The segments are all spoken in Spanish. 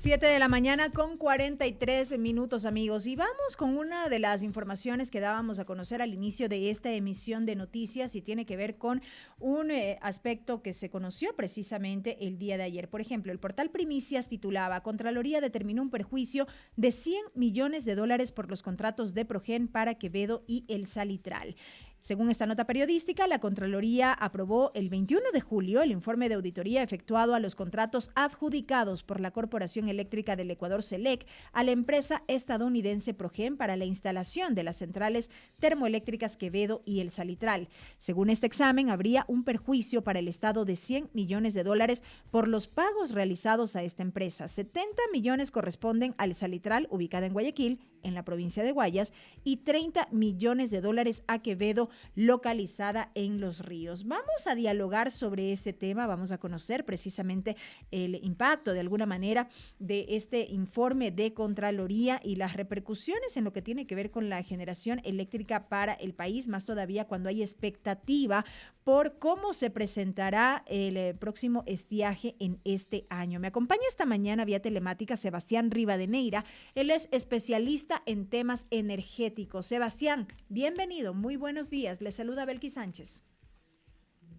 7 de la mañana con 43 minutos, amigos. Y vamos con una de las informaciones que dábamos a conocer al inicio de esta emisión de noticias y tiene que ver con un aspecto que se conoció precisamente el día de ayer. Por ejemplo, el portal Primicias titulaba: Contraloría determinó un perjuicio de 100 millones de dólares por los contratos de Progen para Quevedo y El Salitral. Según esta nota periodística, la Contraloría aprobó el 21 de julio el informe de auditoría efectuado a los contratos adjudicados por la Corporación Eléctrica del Ecuador, CELEC, a la empresa estadounidense Progen para la instalación de las centrales termoeléctricas Quevedo y El Salitral. Según este examen, habría un perjuicio para el Estado de 100 millones de dólares por los pagos realizados a esta empresa. 70 millones corresponden al Salitral, ubicada en Guayaquil, en la provincia de Guayas, y 30 millones de dólares a Quevedo, localizada en Los Ríos. Vamos a dialogar sobre este tema, vamos a conocer precisamente el impacto de alguna manera de este informe de Contraloría y las repercusiones en lo que tiene que ver con la generación eléctrica para el país, más todavía cuando hay expectativa por cómo se presentará el próximo estiaje en este año. Me acompaña esta mañana vía telemática Sebastián Rivadeneira. Él es especialista en temas energéticos. Sebastián, bienvenido, muy buenos días. Le saluda Belkis Sánchez.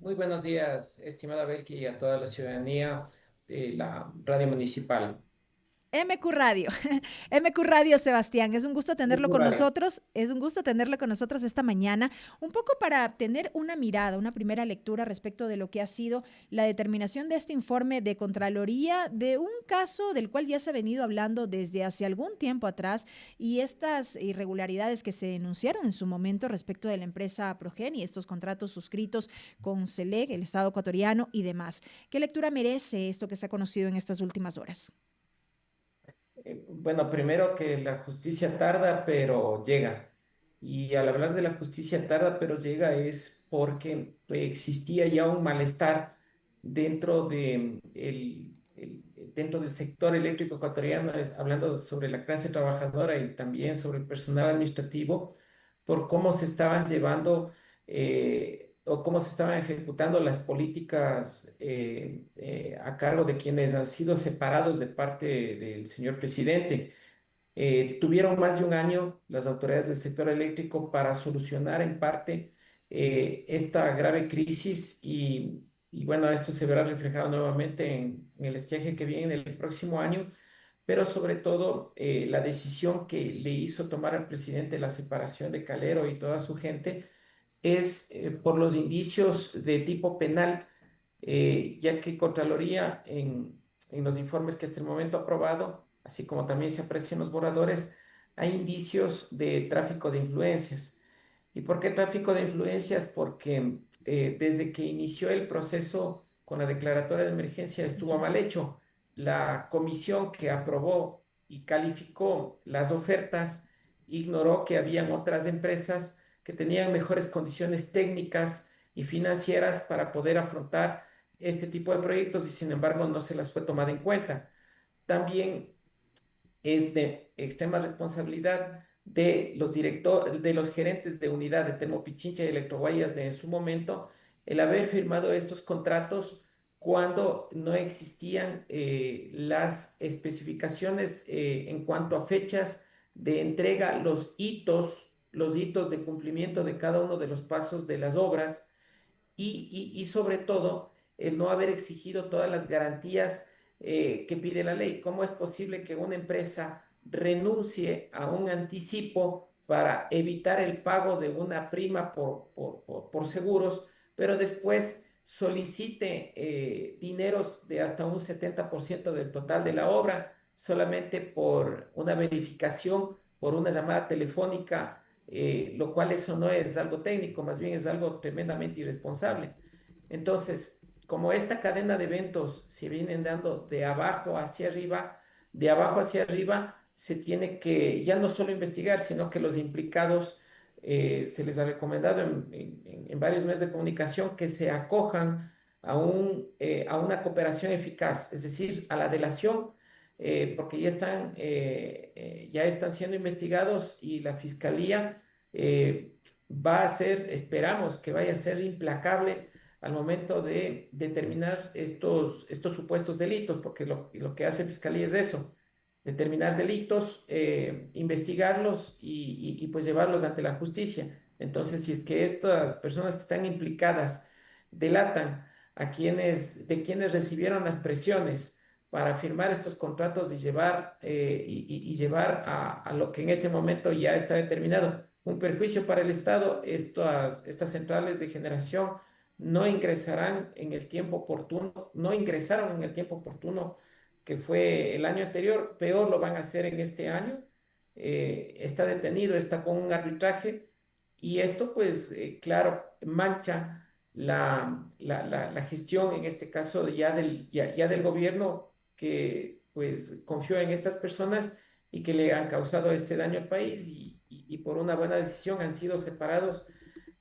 Muy buenos días, estimada Belki, y a toda la ciudadanía de la radio municipal. MQ Radio, MQ Radio, Sebastián, es un gusto tenerlo MQ con Radio. nosotros, es un gusto tenerlo con nosotros esta mañana, un poco para tener una mirada, una primera lectura respecto de lo que ha sido la determinación de este informe de Contraloría de un caso del cual ya se ha venido hablando desde hace algún tiempo atrás y estas irregularidades que se denunciaron en su momento respecto de la empresa Progen y estos contratos suscritos con CELEC, el Estado ecuatoriano y demás. ¿Qué lectura merece esto que se ha conocido en estas últimas horas? Bueno, primero que la justicia tarda, pero llega. Y al hablar de la justicia tarda, pero llega es porque existía ya un malestar dentro dentro del sector eléctrico ecuatoriano, hablando sobre la clase trabajadora y también sobre el personal administrativo, por cómo se estaban llevando o cómo se estaban ejecutando las políticas a cargo de quienes han sido separados de parte del señor presidente. Tuvieron más de un año las autoridades del sector eléctrico para solucionar en parte esta grave crisis y bueno, esto se verá reflejado nuevamente en el estiaje que viene el próximo año, pero sobre todo la decisión que le hizo tomar al presidente la separación de Calero y toda su gente es por los indicios de tipo penal, ya que Contraloría en los informes que hasta el momento ha aprobado, así como también se aprecia en los borradores, hay indicios de tráfico de influencias. ¿Y por qué tráfico de influencias? Porque desde que inició el proceso con la declaratoria de emergencia estuvo mal hecho. La comisión que aprobó y calificó las ofertas ignoró que habían otras empresas que tenían mejores condiciones técnicas y financieras para poder afrontar este tipo de proyectos y sin embargo no se las fue tomada en cuenta. También es de extrema responsabilidad de los directores, de los gerentes de unidad de Termopichincha y Electroguayas de en su momento, el haber firmado estos contratos cuando no existían las especificaciones en cuanto a fechas de entrega, los hitos de cumplimiento de cada uno de los pasos de las obras y sobre todo el no haber exigido todas las garantías que pide la ley. ¿Cómo es posible que una empresa renuncie a un anticipo para evitar el pago de una prima por seguros, pero después solicite dineros de hasta un 70% del total de la obra solamente por una verificación, por una llamada telefónica, lo cual eso no es algo técnico, más bien es algo tremendamente irresponsable? Entonces, como esta cadena de eventos se vienen dando de abajo hacia arriba, de abajo hacia arriba se tiene que ya no solo investigar, sino que los implicados se les ha recomendado en varios medios de comunicación que se acojan a una cooperación eficaz, es decir, a la delación, porque ya están siendo investigados y la fiscalía va a ser, esperamos que vaya a ser implacable al momento de determinar estos supuestos delitos, porque lo que hace Fiscalía es eso, determinar delitos, investigarlos pues llevarlos ante la justicia. Entonces, si es que estas personas que están implicadas delatan de quienes recibieron las presiones para firmar estos contratos y llevar a lo que en este momento ya está determinado, un perjuicio para el Estado, estas centrales de generación no ingresarán en el tiempo oportuno, no ingresaron en el tiempo oportuno que fue el año anterior, peor lo van a hacer en este año. Está detenido, está con un arbitraje y esto pues claro, mancha la gestión, en este caso ya del gobierno que pues confió en estas personas y que le han causado este daño al país y por una buena decisión han sido separados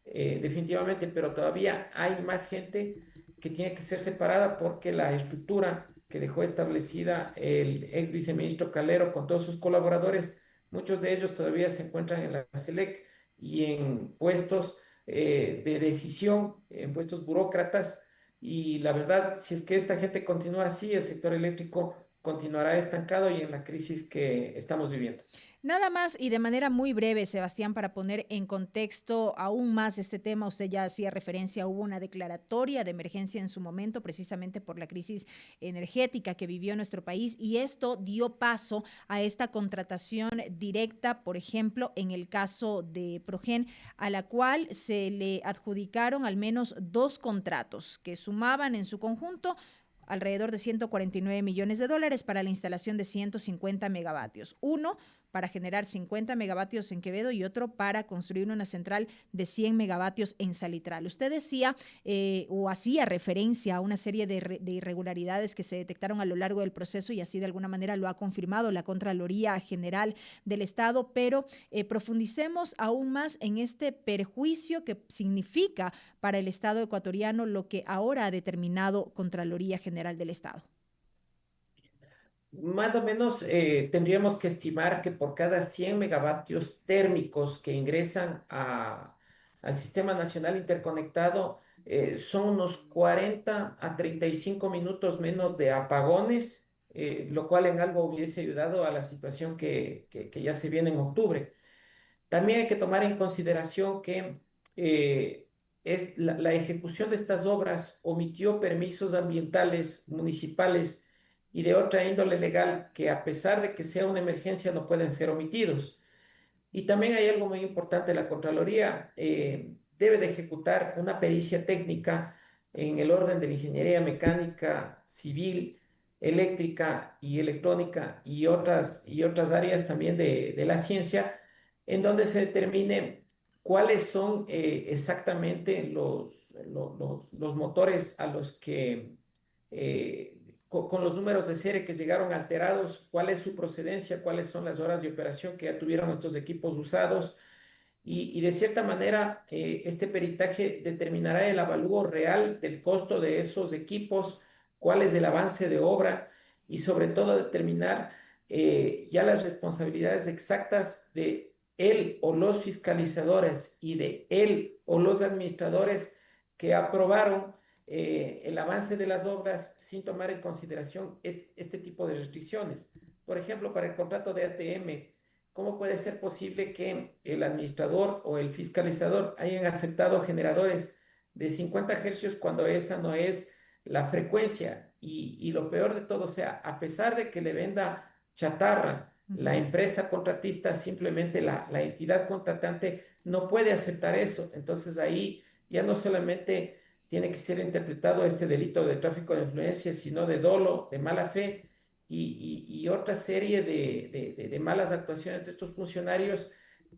definitivamente, pero todavía hay más gente que tiene que ser separada porque la estructura que dejó establecida el ex viceministro Calero con todos sus colaboradores, muchos de ellos todavía se encuentran en la SELEC y en puestos de decisión, en puestos burócratas, y la verdad, si es que esta gente continúa así, el sector eléctrico continuará estancado y en la crisis que estamos viviendo. Nada más y de manera muy breve, Sebastián, para poner en contexto aún más este tema, usted ya hacía referencia, hubo una declaratoria de emergencia en su momento, precisamente por la crisis energética que vivió nuestro país, y esto dio paso a esta contratación directa, por ejemplo, en el caso de Progen, a la cual se le adjudicaron al menos dos contratos que sumaban en su conjunto alrededor de 149 millones de dólares para la instalación de 150 megavatios. Uno para generar 50 megavatios en Quevedo y otro para construir una central de 100 megavatios en Salitral. Usted decía o hacía referencia a una serie de irregularidades que se detectaron a lo largo del proceso y así de alguna manera lo ha confirmado la Contraloría General del Estado, pero profundicemos aún más en este perjuicio que significa para el Estado ecuatoriano lo que ahora ha determinado Contraloría General del Estado. Más o menos tendríamos que estimar que por cada 100 megavatios térmicos que ingresan al Sistema Nacional Interconectado, son unos 40 a 35 minutos menos de apagones, lo cual en algo hubiese ayudado a la situación que ya se viene en octubre. También hay que tomar en consideración que la ejecución de estas obras omitió permisos ambientales municipales y de otra índole legal que a pesar de que sea una emergencia no pueden ser omitidos. Y también hay algo muy importante, la Contraloría debe de ejecutar una pericia técnica en el orden de la ingeniería mecánica, civil, eléctrica y electrónica y otras áreas también de la ciencia, en donde se determine cuáles son exactamente los motores a los que con los números de serie que llegaron alterados, cuál es su procedencia, cuáles son las horas de operación que ya tuvieron estos equipos usados y de cierta manera este peritaje determinará el avalúo real del costo de esos equipos, cuál es el avance de obra y sobre todo determinar ya las responsabilidades exactas de él o los fiscalizadores y de él o los administradores que aprobaron el avance de las obras sin tomar en consideración este tipo de restricciones. Por ejemplo, para el contrato de ATM, ¿cómo puede ser posible que el administrador o el fiscalizador hayan aceptado generadores de 50 hercios cuando esa no es la frecuencia? Y lo peor de todo, o sea, a pesar de que le venda chatarra, Uh la -huh. empresa contratista, simplemente la entidad contratante no puede aceptar eso. Entonces ahí ya no solamente tiene que ser interpretado este delito de tráfico de influencias, sino de dolo, de mala fe y otra serie de malas actuaciones de estos funcionarios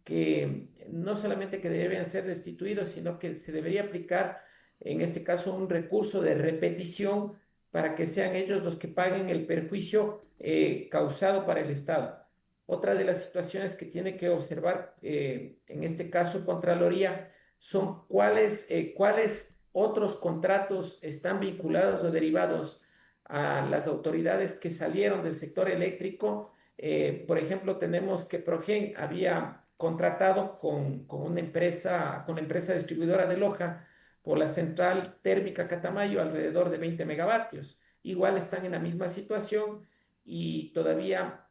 que no solamente que deberían ser destituidos, sino que se debería aplicar, en este caso, un recurso de repetición para que sean ellos los que paguen el perjuicio causado para el Estado. Otra de las situaciones que tiene que observar, en este caso, Contraloría, son cuáles otros contratos están vinculados o derivados a las autoridades que salieron del sector eléctrico. Por ejemplo, tenemos que Progen había contratado con la empresa distribuidora de Loja por la central térmica Catamayo alrededor de 20 megavatios. Igual están en la misma situación y todavía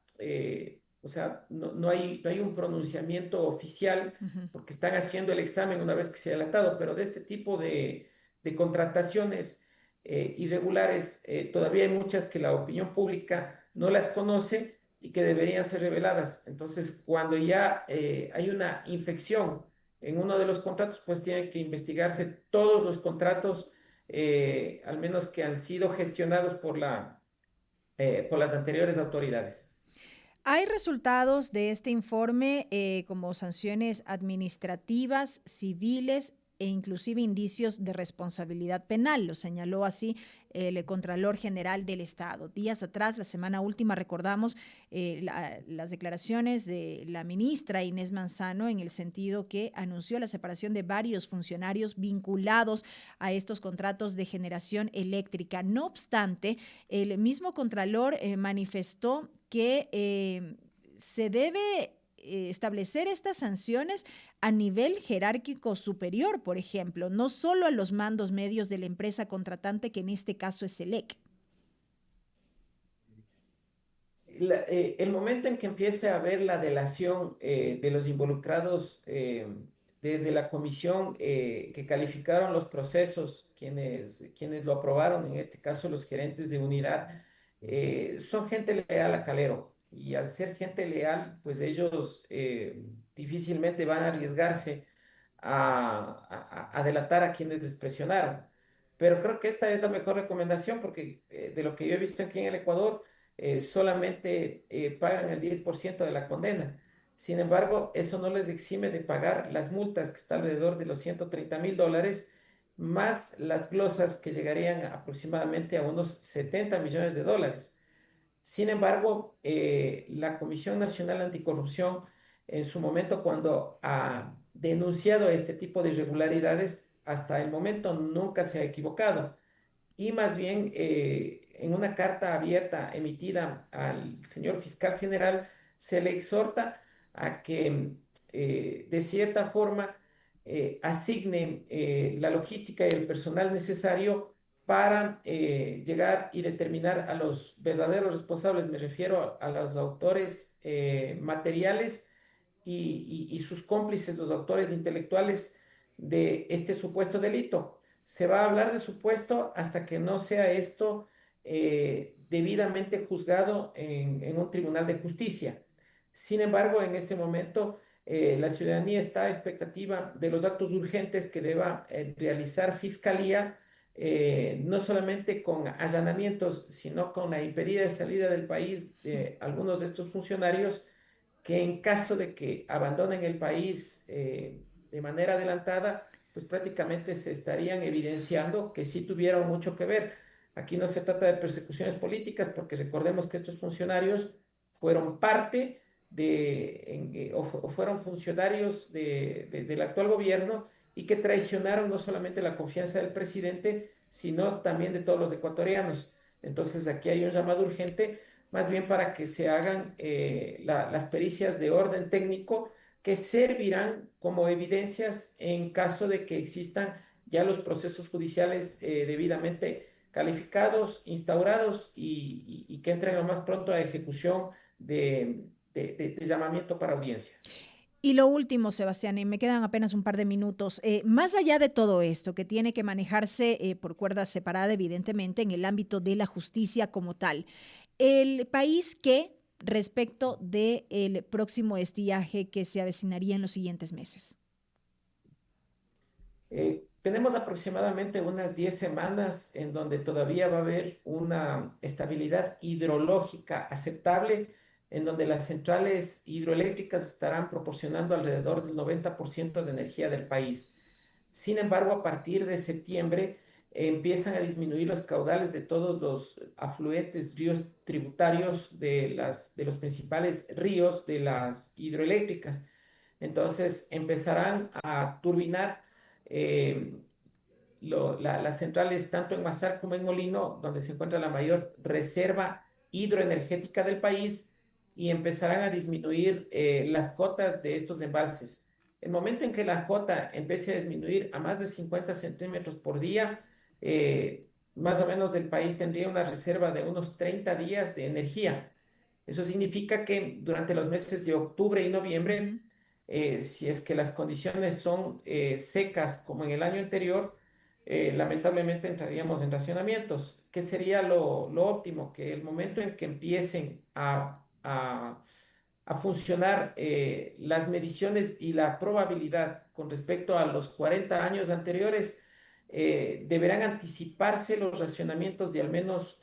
o sea, no hay un pronunciamiento oficial Ujú. porque están haciendo el examen una vez que se ha adelantado, pero de este tipo de contrataciones irregulares, todavía hay muchas que la opinión pública no las conoce y que deberían ser reveladas. Entonces, cuando ya hay una infección en uno de los contratos, pues tienen que investigarse todos los contratos, al menos que han sido gestionados por las anteriores autoridades. ¿Hay resultados de este informe como sanciones administrativas, civiles e inclusive indicios de responsabilidad penal? Lo señaló así el Contralor General del Estado. Días atrás, la semana última, recordamos las declaraciones de la ministra Inés Manzano en el sentido que anunció la separación de varios funcionarios vinculados a estos contratos de generación eléctrica. No obstante, el mismo Contralor manifestó que se debe establecer estas sanciones a nivel jerárquico superior, por ejemplo, no solo a los mandos medios de la empresa contratante, que en este caso es SELEC. El momento en que empiece a haber la delación de los involucrados desde la comisión que calificaron los procesos, quienes lo aprobaron, en este caso los gerentes de unidad, son gente leal a Calero. Y al ser gente leal, pues ellos difícilmente van a arriesgarse a delatar a quienes les presionaron. Pero creo que esta es la mejor recomendación porque de lo que yo he visto aquí en el Ecuador, solamente pagan el 10% de la condena. Sin embargo, eso no les exime de pagar las multas que está alrededor de los $130.000, más las glosas que llegarían aproximadamente a unos $70 millones. Sin embargo, la Comisión Nacional Anticorrupción, en su momento, cuando ha denunciado este tipo de irregularidades, hasta el momento nunca se ha equivocado y más bien en una carta abierta emitida al señor fiscal general se le exhorta a que de cierta forma asigne la logística y el personal necesario para llegar y determinar a los verdaderos responsables, me refiero a los autores materiales y sus cómplices, los autores intelectuales de este supuesto delito. Se va a hablar de supuesto hasta que no sea esto debidamente juzgado en un tribunal de justicia. Sin embargo, en este momento la ciudadanía está a expectativa de los actos urgentes que deba realizar Fiscalía, no solamente con allanamientos, sino con la impedida de salida del país de algunos de estos funcionarios que en caso de que abandonen el país de manera adelantada, pues prácticamente se estarían evidenciando que sí tuvieron mucho que ver. Aquí no se trata de persecuciones políticas, porque recordemos que estos funcionarios fueron parte o fueron funcionarios del actual gobierno y que traicionaron no solamente la confianza del presidente, sino también de todos los ecuatorianos. Entonces aquí hay un llamado urgente más bien para que se hagan las pericias de orden técnico que servirán como evidencias en caso de que existan ya los procesos judiciales debidamente calificados, instaurados y que entren lo más pronto a ejecución de llamamiento para audiencia. Y lo último, Sebastián, y me quedan apenas un par de minutos, más allá de todo esto, que tiene que manejarse por cuerda separada, evidentemente, en el ámbito de la justicia como tal, el país que respecto del próximo estiaje que se avecinaría en los siguientes meses. Tenemos aproximadamente unas 10 semanas en donde todavía va a haber una estabilidad hidrológica aceptable, en donde las centrales hidroeléctricas estarán proporcionando alrededor del 90% de energía del país. Sin embargo, a partir de septiembre empiezan a disminuir los caudales de todos los afluentes, ríos tributarios de los principales ríos de las hidroeléctricas. Entonces empezarán a turbinar eh, las centrales tanto en Mazar como en Molino, donde se encuentra la mayor reserva hidroenergética del país, y empezarán a disminuir las cotas de estos embalses. El momento en que la cota empiece a disminuir a más de 50 centímetros por día, más o menos el país tendría una reserva de unos 30 días de energía. Eso significa que durante los meses de octubre y noviembre, Ujú. si es que las condiciones son secas como en el año anterior, lamentablemente entraríamos en racionamientos. ¿Qué sería lo óptimo? Que el momento en que empiecen a funcionar las mediciones y la probabilidad con respecto a los 40 años anteriores, deberán anticiparse los racionamientos de al menos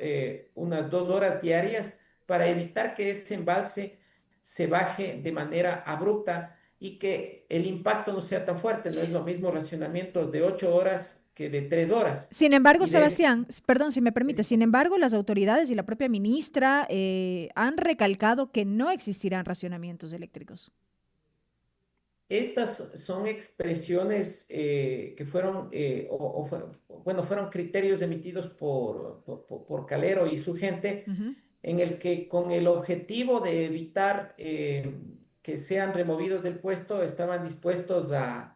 unas 2 horas diarias para evitar que ese embalse se baje de manera abrupta y que el impacto no sea tan fuerte. No es lo mismo racionamientos de 8 horas que de 3 horas. Sin embargo, Y de Sebastián, perdón si me permite, sin embargo, las autoridades y la propia ministra han recalcado que no existirán racionamientos eléctricos. Estas son expresiones que fueron, bueno, fueron criterios emitidos por Calero y su gente, Ujú. en el que con el objetivo de evitar que sean removidos del puesto, estaban dispuestos a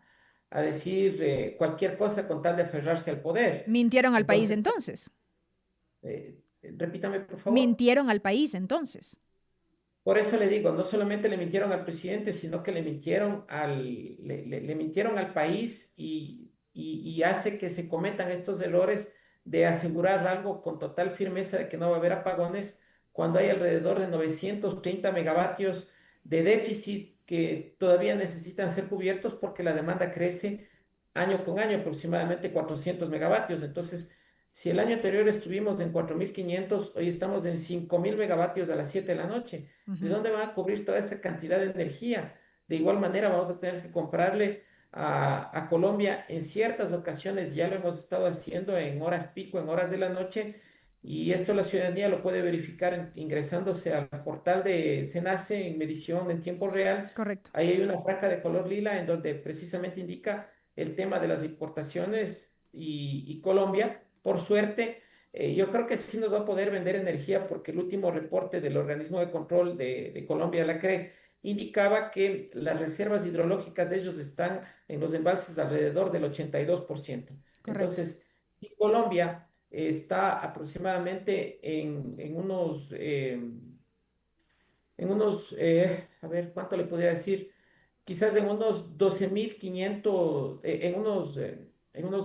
decir cualquier cosa con tal de aferrarse al poder. Mintieron al país Entonces, entonces. repítame, por favor. Mintieron al país entonces. Por eso le digo, no solamente le mintieron al presidente, sino que le mintieron al país y hace que se cometan estos errores de asegurar algo con total firmeza de que no va a haber apagones cuando hay alrededor de 930 megavatios de déficit que todavía necesitan ser cubiertos porque la demanda crece año con año, aproximadamente 400 megavatios. Entonces, si el año anterior estuvimos en 4.500, hoy estamos en 5.000 megavatios a las 7 de la noche. ¿De Ujú. dónde van a cubrir toda esa cantidad de energía? De igual manera, vamos a tener que comprarle a Colombia en ciertas ocasiones, ya lo hemos estado haciendo en horas pico, en horas de la noche, y esto la ciudadanía lo puede verificar ingresándose al portal de SENACE en medición en tiempo real. Correcto. Ahí hay una franja de color lila en donde precisamente indica el tema de las importaciones y Colombia. Por suerte, yo creo que sí nos va a poder vender energía porque el último reporte del organismo de control de Colombia, la CRE, indicaba que las reservas hidrológicas de ellos están en los embalses alrededor del 82%. Correcto. Entonces, y Colombia está aproximadamente a ver, ¿cuánto le podría decir? Quizás en unos 12.500, en unos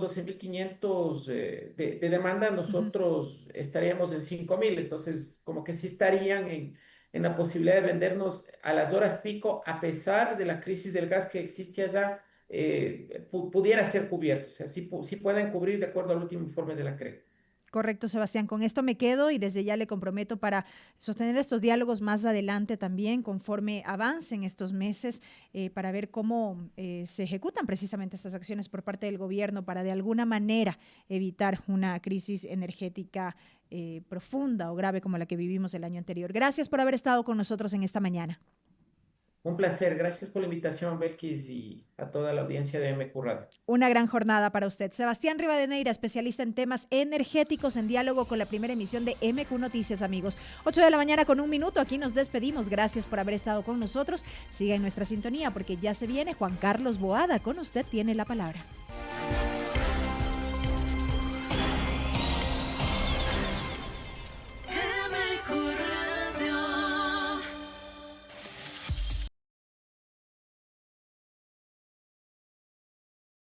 12.500 de demanda, Ujú. nosotros estaríamos en 5.000. Entonces, como que sí estarían en la posibilidad de vendernos a las horas pico, a pesar de la crisis del gas que existe allá, pudiera ser cubierto. O sea, sí pueden cubrir de acuerdo al último informe de la CRE. Correcto, Sebastián. Con esto me quedo y desde ya le comprometo para sostener estos diálogos más adelante también, conforme avancen estos meses, para ver cómo se ejecutan precisamente estas acciones por parte del gobierno para de alguna manera evitar una crisis energética profunda o grave como la que vivimos el año anterior. Gracias por haber estado con nosotros en esta mañana. Un placer. Gracias por la invitación, Belkis, y a toda la audiencia de MQ Radio. Una gran jornada para usted. Sebastián Rivadeneira, especialista en temas energéticos, en diálogo con la primera emisión de MQ Noticias, amigos. 8 de la mañana con 1 minuto. Aquí nos despedimos. Gracias por haber estado con nosotros. Siga en nuestra sintonía porque ya se viene Juan Carlos Boada. Con usted tiene la palabra.